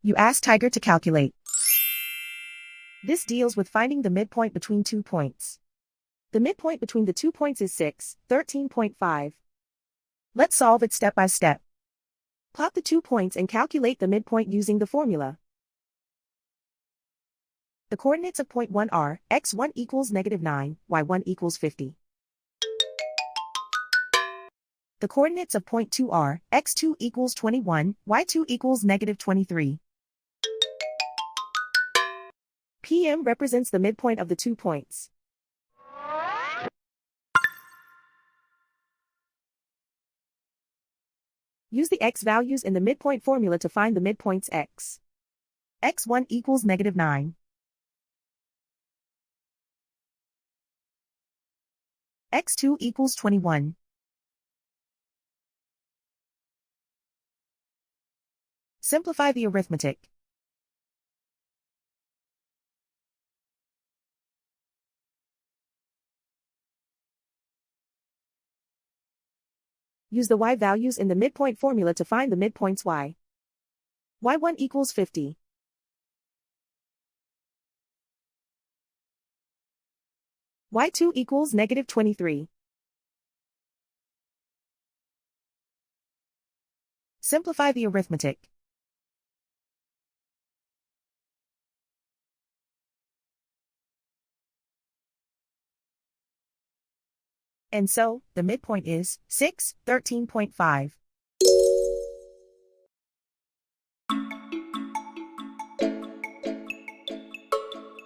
You ask Tiger to calculate. This deals with finding the midpoint between 2 points. The midpoint between the 2 points is 6, 13.5. Let's solve it step by step. Plot the 2 points and calculate the midpoint using the formula. The coordinates of point 1 are, x1 equals -9, y1 equals 50. The coordinates of point 2 are, x2 equals 21, y2 equals -23. PM represents the midpoint of the 2 points. Use the x values in the midpoint formula to find the midpoints x. x1 equals -9. x2 equals 21. Simplify the arithmetic. Use the y values in the midpoint formula to find the midpoints y. y1 equals 50. y2 equals -23. Simplify the arithmetic. And so, the midpoint is 6, 13.5.